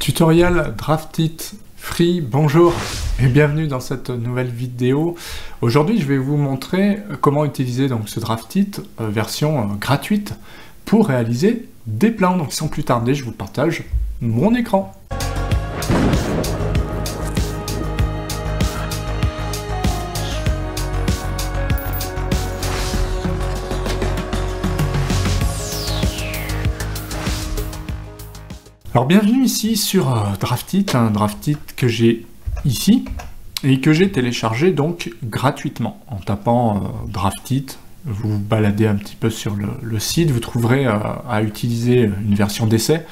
Tutoriel Draftit Free, bonjour et bienvenue dans cette nouvelle vidéo. Aujourd'hui je vais vous montrer comment utiliser donc ce Draftit version gratuite pour réaliser des plans. Donc sans plus tarder je vous partage mon écran. Alors bienvenue ici sur Draftit, un Draftit que j'ai ici et que j'ai téléchargé donc gratuitement. En tapant Draftit, vous vous baladez un petit peu sur le site, vous trouverez à utiliser une version d'essai.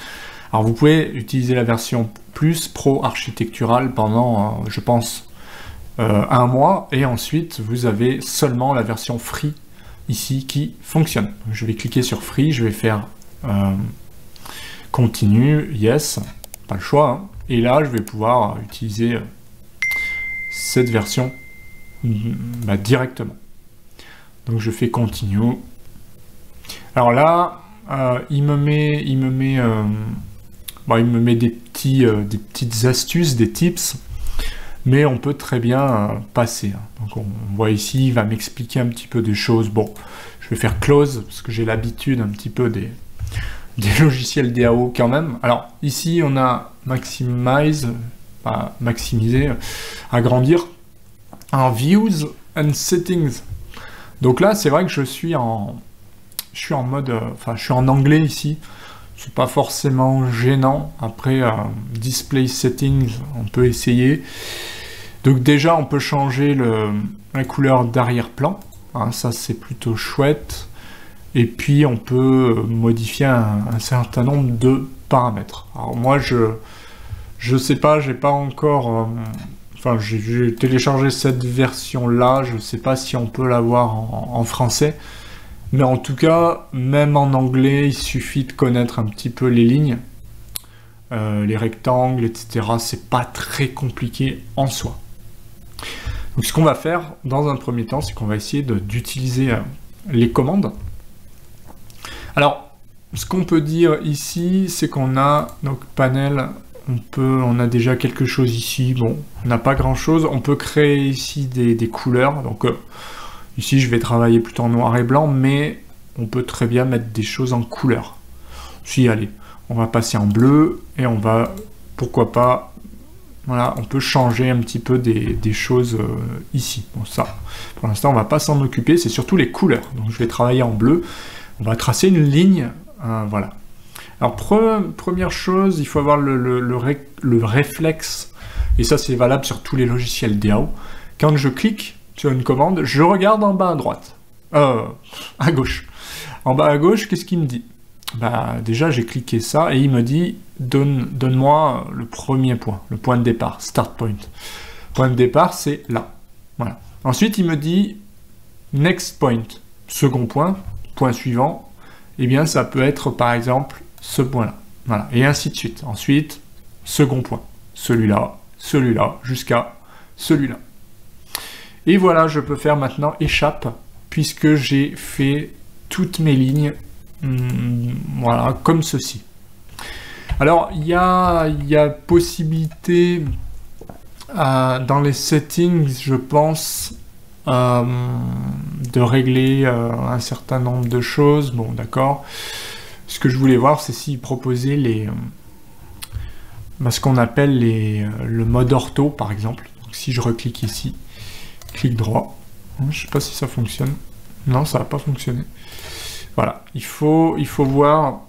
Alors vous pouvez utiliser la version plus pro architecturale pendant, je pense, un mois, et ensuite vous avez seulement la version free ici qui fonctionne. Donc, je vais cliquer sur free, je vais faire continue, yes, pas le choix, hein. Et là je vais pouvoir utiliser cette version directement. Donc je fais continue. Alors là il me met des petites astuces, des tips, mais on peut très bien passer, hein. Donc on voit ici, il va m'expliquer un petit peu des choses. Bon, je vais faire close parce que j'ai l'habitude un petit peu des logiciels DAO quand même. Alors ici on a maximize, maximiser, agrandir, en views and settings. Donc là c'est vrai que je suis en mode, je suis en anglais ici. C'est pas forcément gênant. Après display settings, on peut essayer. Donc déjà on peut changer la couleur d'arrière-plan, hein, ça c'est plutôt chouette. Et puis on peut modifier un certain nombre de paramètres. Alors moi je sais pas, j'ai pas encore, j'ai téléchargé cette version là, je sais pas si on peut l'avoir en français, mais en tout cas même en anglais il suffit de connaître un petit peu les lignes, les rectangles, etc. C'est pas très compliqué en soi. Donc ce qu'on va faire dans un premier temps, c'est qu'on va essayer d'utiliser les commandes. Alors, ce qu'on peut dire ici, c'est qu'on a donc panel, on a déjà quelque chose ici. Bon, on n'a pas grand chose. On peut créer ici des couleurs. Donc ici, je vais travailler plutôt en noir et blanc, mais on peut très bien mettre des choses en couleur. Si, allez, on va passer en bleu et on va, pourquoi pas, voilà, on peut changer un petit peu des choses ici. Bon, ça, pour l'instant, on va pas s'en occuper. C'est surtout les couleurs. Donc, je vais travailler en bleu. On va tracer une ligne, voilà. Alors première chose, il faut avoir le réflexe, et ça c'est valable sur tous les logiciels DAO. Quand je clique sur une commande, je regarde en bas à droite, à gauche. En bas à gauche, qu'est-ce qu'il me dit? Bah déjà j'ai cliqué ça et il me dit donne-moi le premier point, le point de départ, start point. Point de départ c'est là, voilà. Ensuite il me dit next point, second point. Point suivant, eh bien ça peut être par exemple ce point-là, voilà, et ainsi de suite. Ensuite, second point, celui-là, celui-là, jusqu'à celui-là. Et voilà, je peux faire maintenant échappe, puisque j'ai fait toutes mes lignes, voilà, comme ceci. Alors, il y a possibilité, dans les settings, je pense, de régler un certain nombre de choses. Bon, d'accord. Ce que je voulais voir, c'est s'il proposait ce qu'on appelle le mode ortho, par exemple. Donc, si je reclique ici, clic droit, je sais pas si ça fonctionne. Non, ça va pas fonctionner. Voilà, il faut voir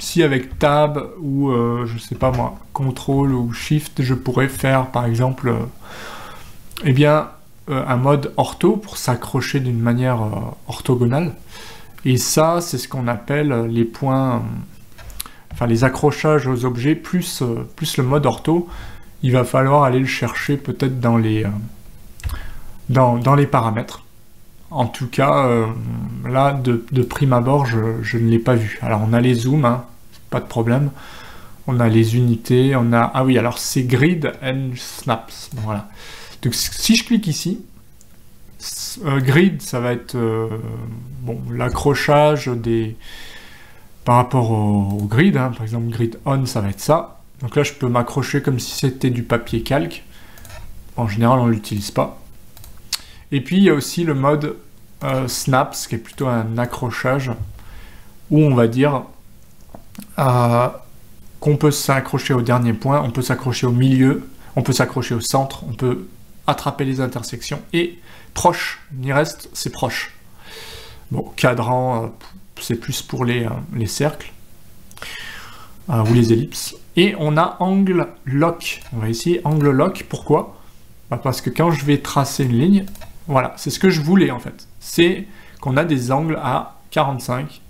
si avec Tab ou je sais pas moi, Contrôle ou Shift, je pourrais faire par exemple, eh bien, un mode ortho pour s'accrocher d'une manière orthogonale. Et ça, c'est ce qu'on appelle les points, les accrochages aux objets, plus le mode ortho. Il va falloir aller le chercher peut-être dans les paramètres. En tout cas, là, de prime abord, je ne l'ai pas vu. Alors, on a les zooms, hein, pas de problème. On a les unités, on a... Ah oui, alors c'est grid and snaps. Voilà. Donc si je clique ici, grid, ça va être l'accrochage par rapport au grid, hein. Par exemple grid on, ça va être ça, Donc là, je peux m'accrocher comme si c'était du papier calque. En général, on ne l'utilise pas. Et puis, il y a aussi le mode Snaps, qui est plutôt un accrochage, où on va dire qu'on peut s'accrocher au dernier point, on peut s'accrocher au milieu, on peut s'accrocher au centre, on peut attraper les intersections, et proche, il y reste, c'est proche. Bon, cadran, c'est plus pour les cercles, ou les ellipses. Et on a angle lock, on va essayer angle lock, pourquoi? Parce que quand je vais tracer une ligne, voilà, c'est ce que je voulais en fait, c'est qu'on a des angles à 45,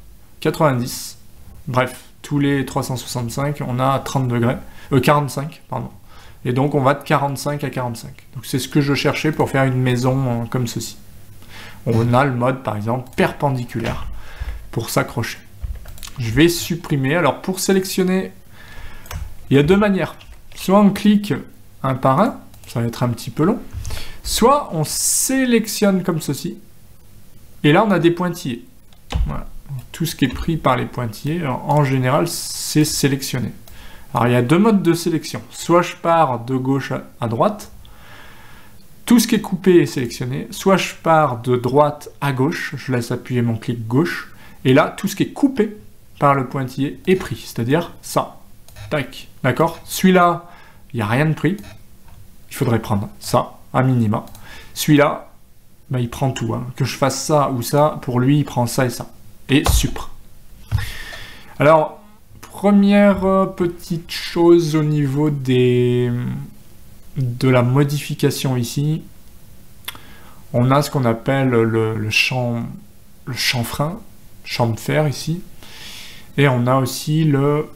90, bref, tous les 365, on a 30 degrés, 45, pardon. Et donc on va de 45 à 45. Donc c'est ce que je cherchais pour faire une maison comme ceci. On a le mode par exemple perpendiculaire pour s'accrocher. Je vais supprimer, alors pour sélectionner, il y a deux manières. Soit on clique un par un, ça va être un petit peu long, soit on sélectionne comme ceci, et là on a des pointillés. Voilà. Tout ce qui est pris par les pointillés, en général, c'est sélectionné. Alors il y a deux modes de sélection. Soit je pars de gauche à droite, tout ce qui est coupé est sélectionné, soit je pars de droite à gauche, je laisse appuyer mon clic gauche, et là, tout ce qui est coupé par le pointillé est pris, c'est-à-dire ça. Tac, d'accord? Celui-là, il n'y a rien de pris. Il faudrait prendre ça, à minima. Celui-là, bah, il prend tout. Hein. Que je fasse ça ou ça, pour lui, il prend ça et ça. Et supr. Alors, première petite chose au niveau de la modification ici. On a ce qu'on appelle le chanfrein, fer ici. Et on a aussi le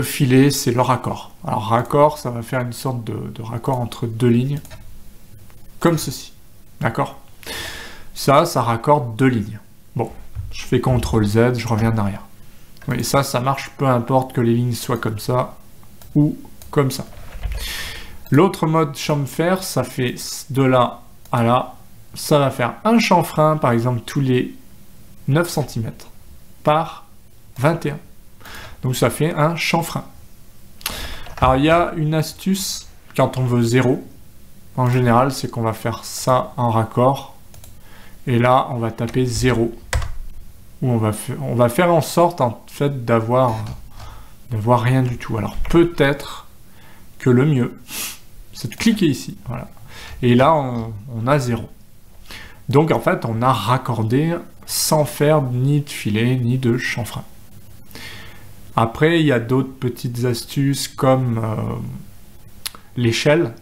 filet, c'est le raccord. Alors raccord, ça va faire une sorte de raccord entre deux lignes, comme ceci, d'accord? Ça raccorde deux lignes. Bon, je fais CTRL Z, je reviens en arrière. Oui, ça marche peu importe que les lignes soient comme ça ou comme ça. L'autre mode chanfrein, ça fait de là à là, ça va faire un chanfrein, par exemple, tous les 9 cm par 21. Donc ça fait un chanfrein. Alors il y a une astuce quand on veut 0. En général, c'est qu'on va faire ça en raccord. Et là, on va taper 0. Ou on va faire en sorte en fait d'avoir rien du tout. Alors peut-être que le mieux, c'est de cliquer ici. Voilà. Et là, on a 0. Donc en fait, on a raccordé sans faire ni de filet ni de chanfrein. Après, il y a d'autres petites astuces comme l'échelle,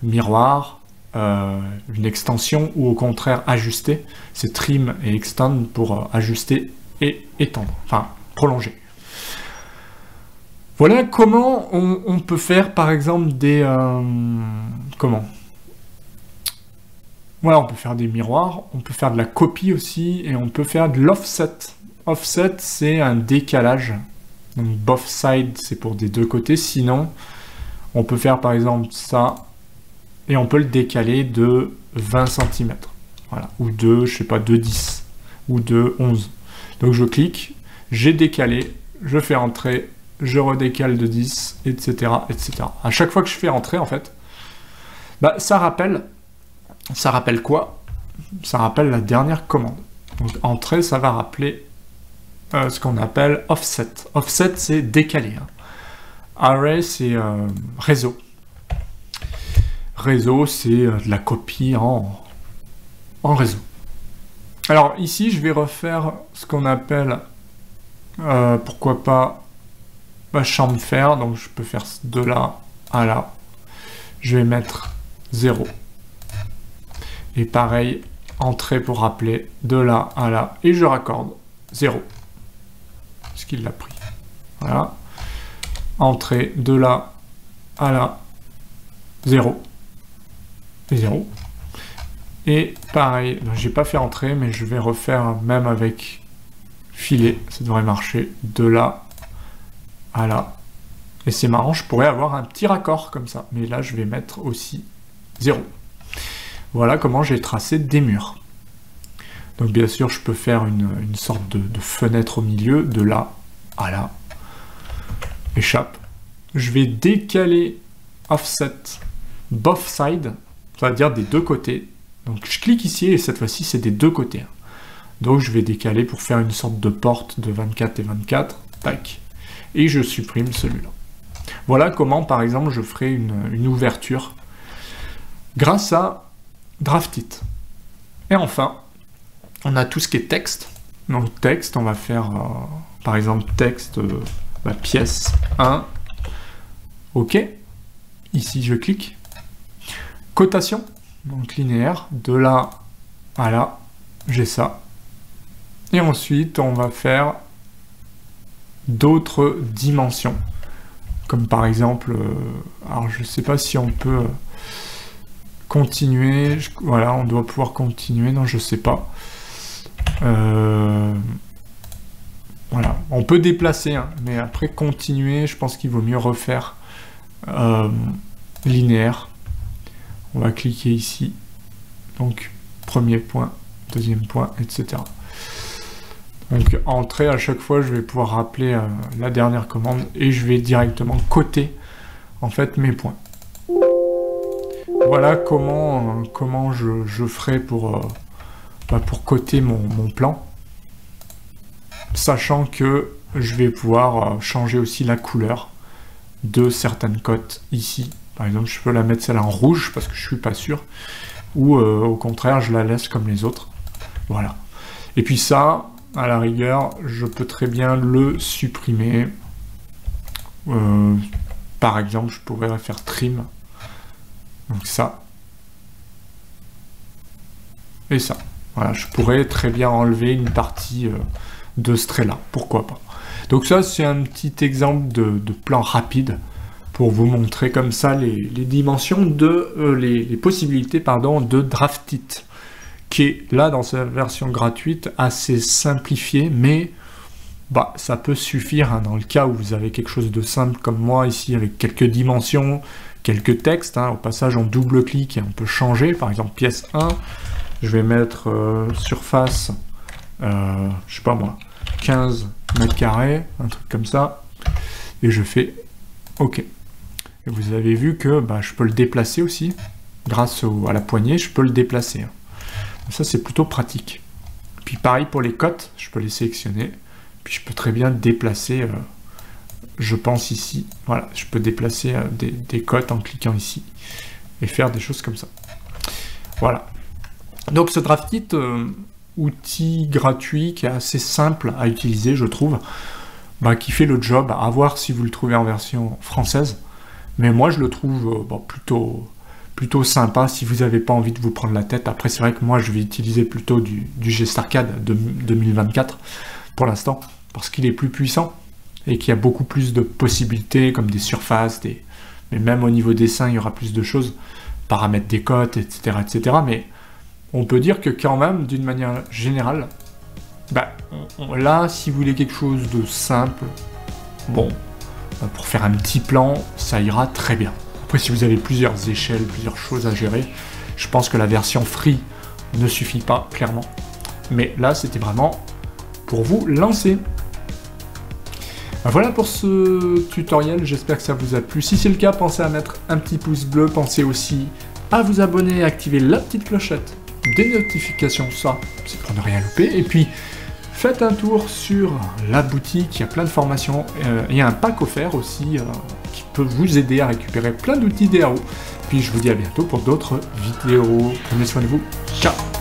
miroir, une extension ou au contraire ajuster. C'est trim et extend pour ajuster et étendre, enfin prolonger. Voilà comment on peut faire par exemple des... Voilà, on peut faire des miroirs, on peut faire de la copie aussi et on peut faire de l'offset. Offset, c'est un décalage. Donc both sides, c'est pour des deux côtés. Sinon, on peut faire par exemple ça, et on peut le décaler de 20 cm. Voilà. Ou de, je sais pas, de 10, ou de 11. Donc je clique, j'ai décalé, je fais entrer, je redécale de 10, etc., etc. À chaque fois que je fais entrer, en fait, bah, ça rappelle quoi? Ça rappelle la dernière commande. Donc entrer, ça va rappeler ce qu'on appelle offset. Offset, c'est décalé. Hein. Array, c'est réseau. Réseau, c'est de la copie en réseau. Alors ici, je vais refaire ce qu'on appelle, pourquoi pas, chanfrein. Donc je peux faire de là à là. Je vais mettre 0. Et pareil, entrée pour rappeler de là à là. Et je raccorde 0. Ce qu'il l'a pris. Voilà. Entrée de là à là. 0. Et 0. Et pareil, j'ai pas fait entrer, mais je vais refaire même avec filet. Ça devrait marcher de là à là. Et c'est marrant, je pourrais avoir un petit raccord comme ça. Mais là, je vais mettre aussi 0. Voilà comment j'ai tracé des murs. Donc bien sûr, je peux faire une sorte de fenêtre au milieu, de là à là. Échappe. je vais décaler offset both sides, ça veut dire des deux côtés. Donc je clique ici et cette fois-ci c'est des deux côtés. Donc je vais décaler pour faire une sorte de porte de 24 et 24, tac, et je supprime celui-là. Voilà comment par exemple je ferai une ouverture grâce à Draftit. Et enfin, on a tout ce qui est texte. Donc texte, on va faire par exemple texte pièce 1, ok, ici je clique, cotation, donc linéaire, de là à là, j'ai ça. Et ensuite, on va faire d'autres dimensions. Comme par exemple, alors je ne sais pas si on peut continuer. Voilà, on doit pouvoir continuer. Non, je ne sais pas. Voilà, on peut déplacer, hein, mais après continuer, je pense qu'il vaut mieux refaire linéaire. On va cliquer ici. Donc, premier point, deuxième point, etc. Donc, entrée, à chaque fois, je vais pouvoir rappeler la dernière commande et je vais directement coter, en fait, mes points. Voilà comment je ferai pour coter mon plan, sachant que je vais pouvoir changer aussi la couleur de certaines cotes ici. Par exemple, je peux la mettre celle en rouge parce que je suis pas sûr, ou au contraire, je la laisse comme les autres. Voilà. Et puis ça, à la rigueur, je peux très bien le supprimer. Par exemple, je pourrais faire trim. Donc ça. Et ça. Voilà, je pourrais très bien enlever une partie de ce trait-là. Pourquoi pas. Donc ça, c'est un petit exemple de plan rapide pour vous montrer comme ça les dimensions les possibilités de Draftit, qui est là dans sa version gratuite assez simplifiée, mais ça peut suffire hein, dans le cas où vous avez quelque chose de simple comme moi ici avec quelques dimensions, quelques textes. Hein, au passage, on double-clique et on peut changer. Par exemple, pièce 1, je vais mettre surface, je sais pas moi, 15 mètres carrés, un truc comme ça, et je fais OK. Et vous avez vu que je peux le déplacer aussi, grâce à la poignée, je peux le déplacer. Hein. Ça, c'est plutôt pratique. Puis pareil pour les cotes, je peux les sélectionner, puis je peux très bien déplacer, je pense ici, voilà, je peux déplacer des cotes en cliquant ici, et faire des choses comme ça. Voilà. Donc ce Draftit, outil gratuit qui est assez simple à utiliser, je trouve, qui fait le job, à voir si vous le trouvez en version française, mais moi je le trouve plutôt sympa si vous n'avez pas envie de vous prendre la tête. Après c'est vrai que moi je vais utiliser plutôt du Gestarcade 2024 pour l'instant, parce qu'il est plus puissant et qu'il y a beaucoup plus de possibilités comme des surfaces, mais même au niveau dessin il y aura plus de choses, paramètres des cotes, etc. etc. Mais on peut dire que quand même, d'une manière générale, là, si vous voulez quelque chose de simple, pour faire un petit plan, ça ira très bien. Après, si vous avez plusieurs échelles, plusieurs choses à gérer, je pense que la version free ne suffit pas, clairement. Mais là, c'était vraiment pour vous lancer. Voilà pour ce tutoriel, j'espère que ça vous a plu. Si c'est le cas, pensez à mettre un petit pouce bleu, pensez aussi à vous abonner et activer la petite clochette des notifications, ça, c'est pour ne rien louper. Et puis, faites un tour sur la boutique, il y a plein de formations. Il y a un pack offert aussi qui peut vous aider à récupérer plein d'outils DAO. Puis je vous dis à bientôt pour d'autres vidéos. Prenez soin de vous. Ciao!